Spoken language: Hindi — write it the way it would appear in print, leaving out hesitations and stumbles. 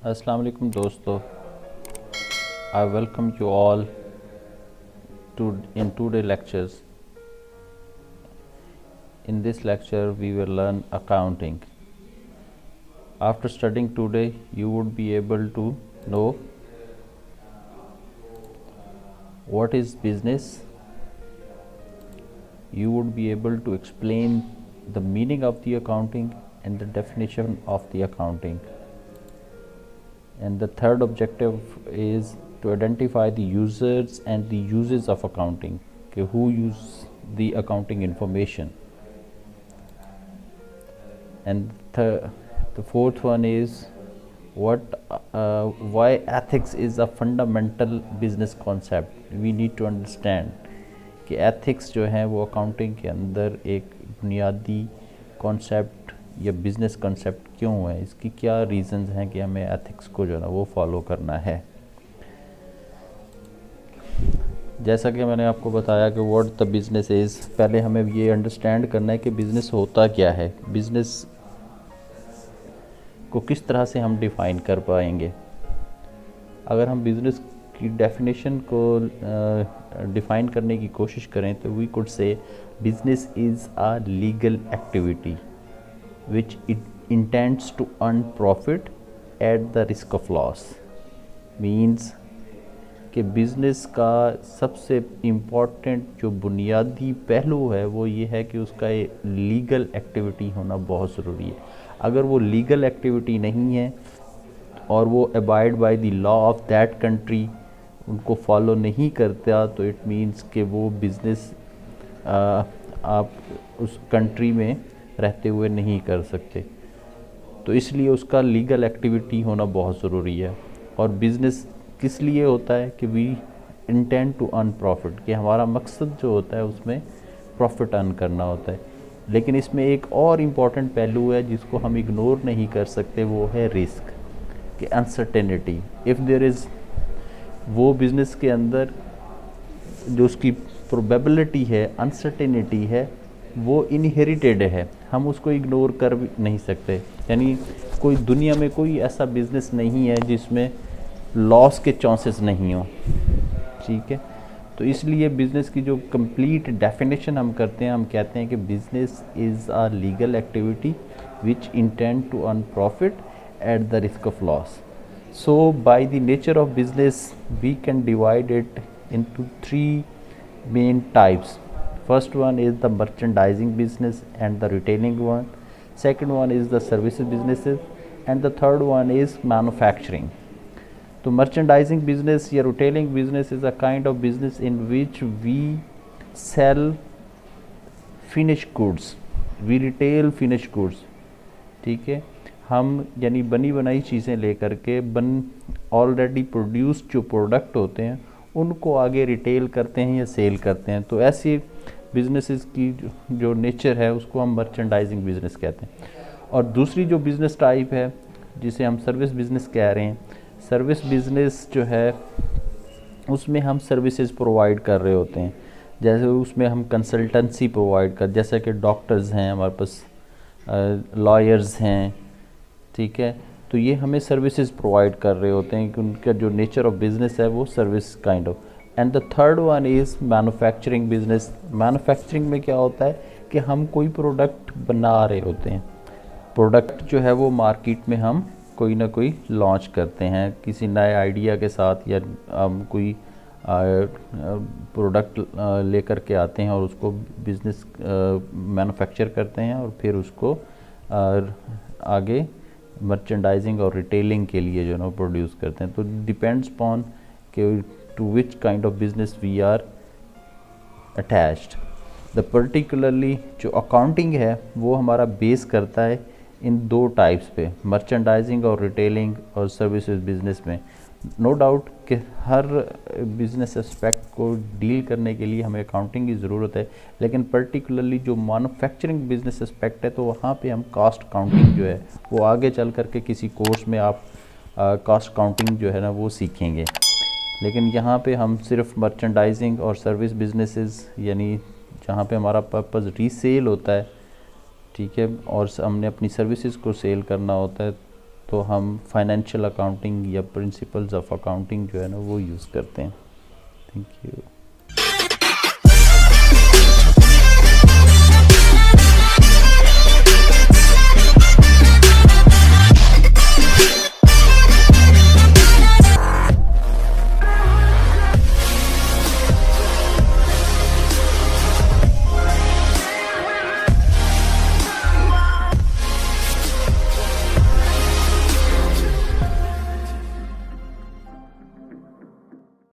अस्सलाम वालेकुम दोस्तों, I welcome you all in today's lectures. In this lecture we will learn accounting. After studying today you would be able to know what is business. You would be able to explain the meaning of the accounting and the definition of the accounting. And the third objective is to identify the users and the uses of accounting, okay, who use the accounting information. And the fourth one is why ethics is a fundamental business concept. We need to understand कि ethics जो है वो accounting के अंदर एक बुनियादी concept या बिज़नेस कंसेप्ट क्यों है, इसकी क्या रीज़न्स हैं कि हमें एथिक्स को जो है ना वो फॉलो करना है। जैसा कि मैंने आपको बताया कि व्हाट द बिज़नेस इज़, पहले हमें ये अंडरस्टैंड करना है कि बिज़नेस होता क्या है, बिज़नेस को किस तरह से हम डिफ़ाइन कर पाएंगे। अगर हम बिज़नेस की डेफिनेशन को डिफ़ाइन करने की कोशिश करें तो we could say business is a legal activity which it intends to earn profit at the risk of loss. Means कि बिज़नेस का सबसे इम्पॉर्टेंट जो बुनियादी पहलू है वो ये है कि उसका लीगल एक्टिविटी होना बहुत ज़रूरी है। अगर वो लीगल एक्टिविटी नहीं है और वो abide by the law of that country उनको फॉलो नहीं करता तो इट मीन्स कि वो बिज़नेस आप उस कंट्री में रहते हुए नहीं कर सकते। तो इसलिए उसका लीगल एक्टिविटी होना बहुत ज़रूरी है। और बिज़नेस किस लिए होता है कि we intend to earn profit, कि हमारा मकसद जो होता है उसमें प्रॉफिट अर्न करना होता है। लेकिन इसमें एक और इम्पॉर्टेंट पहलू है जिसको हम इग्नोर नहीं कर सकते, वो है रिस्क कि अनसर्टेनिटी। इफ़ देयर इज़, वो बिज़नेस के अंदर जो उसकी प्रोबेबिलिटी है, अनसर्टेनिटी है, वो इनहेरिटेड है, हम उसको इग्नोर कर भी नहीं सकते। यानी कोई दुनिया में कोई ऐसा बिज़नेस नहीं है जिसमें लॉस के चांसेस नहीं हो, ठीक है। तो इसलिए बिज़नेस की जो कंप्लीट डेफिनेशन हम करते हैं, हम कहते हैं कि business is a legal activity which intend to earn profit at the risk of loss. So by the nature of business we can divide it into 3 main types. First one is the merchandising business and the retailing one. Second one is the services businesses and the third one is manufacturing. So merchandising business या retailing business is a kind of business in which we sell finished goods. We retail finished goods. ठीक है, हम यानी बनी बनाई चीज़ें लेकर के ऑलरेडी प्रोड्यूस्ड जो प्रोडक्ट होते हैं उनको आगे रिटेल करते हैं या सेल करते हैं। तो ऐसी बिज़नेसेस की जो नेचर है उसको हम मर्चेंडाइजिंग बिज़नेस कहते हैं। और दूसरी जो बिज़नेस टाइप है जिसे हम सर्विस बिज़नेस कह रहे हैं, सर्विस बिज़नेस जो है उसमें हम सर्विसेज प्रोवाइड कर रहे होते हैं। जैसे उसमें हम कंसल्टेंसी प्रोवाइड कर, जैसे कि डॉक्टर्स हैं हमारे पास, लॉयर्स हैं, ठीक है। तो ये हमें सर्विसेज प्रोवाइड कर रहे होते हैं कि उनका जो नेचर ऑफ बिज़नेस है वो service kind of. And the third one is manufacturing business. Manufacturing में क्या होता है कि हम कोई प्रोडक्ट बना रहे होते हैं, प्रोडक्ट जो है वो मार्केट में हम कोई ना कोई लॉन्च करते हैं किसी नए आइडिया के साथ, या हम कोई प्रोडक्ट लेकर के आते हैं और उसको बिज़नेस मैन्युफैक्चर करते हैं और फिर उसको आगे मर्चेंडाइजिंग और रिटेलिंग के लिए जो है ना प्रोड्यूस करते हैं। तो डिपेंड्स अपॉन कि to which kind of business we are attached. The particularly जो अकाउंटिंग है वो हमारा बेस करता है इन 2 टाइप्स पे, मर्चेंडाइजिंग और रिटेलिंग और सर्विसेज बिजनेस में। नो डाउट कि हर बिज़नेस एस्पेक्ट को डील करने के लिए हमें अकाउंटिंग की ज़रूरत है, लेकिन पर्टिकुलरली जो मैन्युफैक्चरिंग बिज़नेस एस्पेक्ट है तो वहाँ पे हम कॉस्ट अकाउंटिंग जो है वो आगे चल करके किसी कोर्स में आप कॉस्ट अकाउंटिंग जो है ना वो सीखेंगे। लेकिन यहाँ पे हम सिर्फ मर्चेंडाइजिंग और सर्विस बिजनेसेस, यानी जहाँ पे हमारा पर्पज़ रीसेल होता है, ठीक है, और हमने अपनी सर्विसेज को सेल करना होता है, तो हम फाइनेंशियल अकाउंटिंग या प्रिंसिपल्स ऑफ अकाउंटिंग जो है ना वो यूज़ करते हैं। Thank you.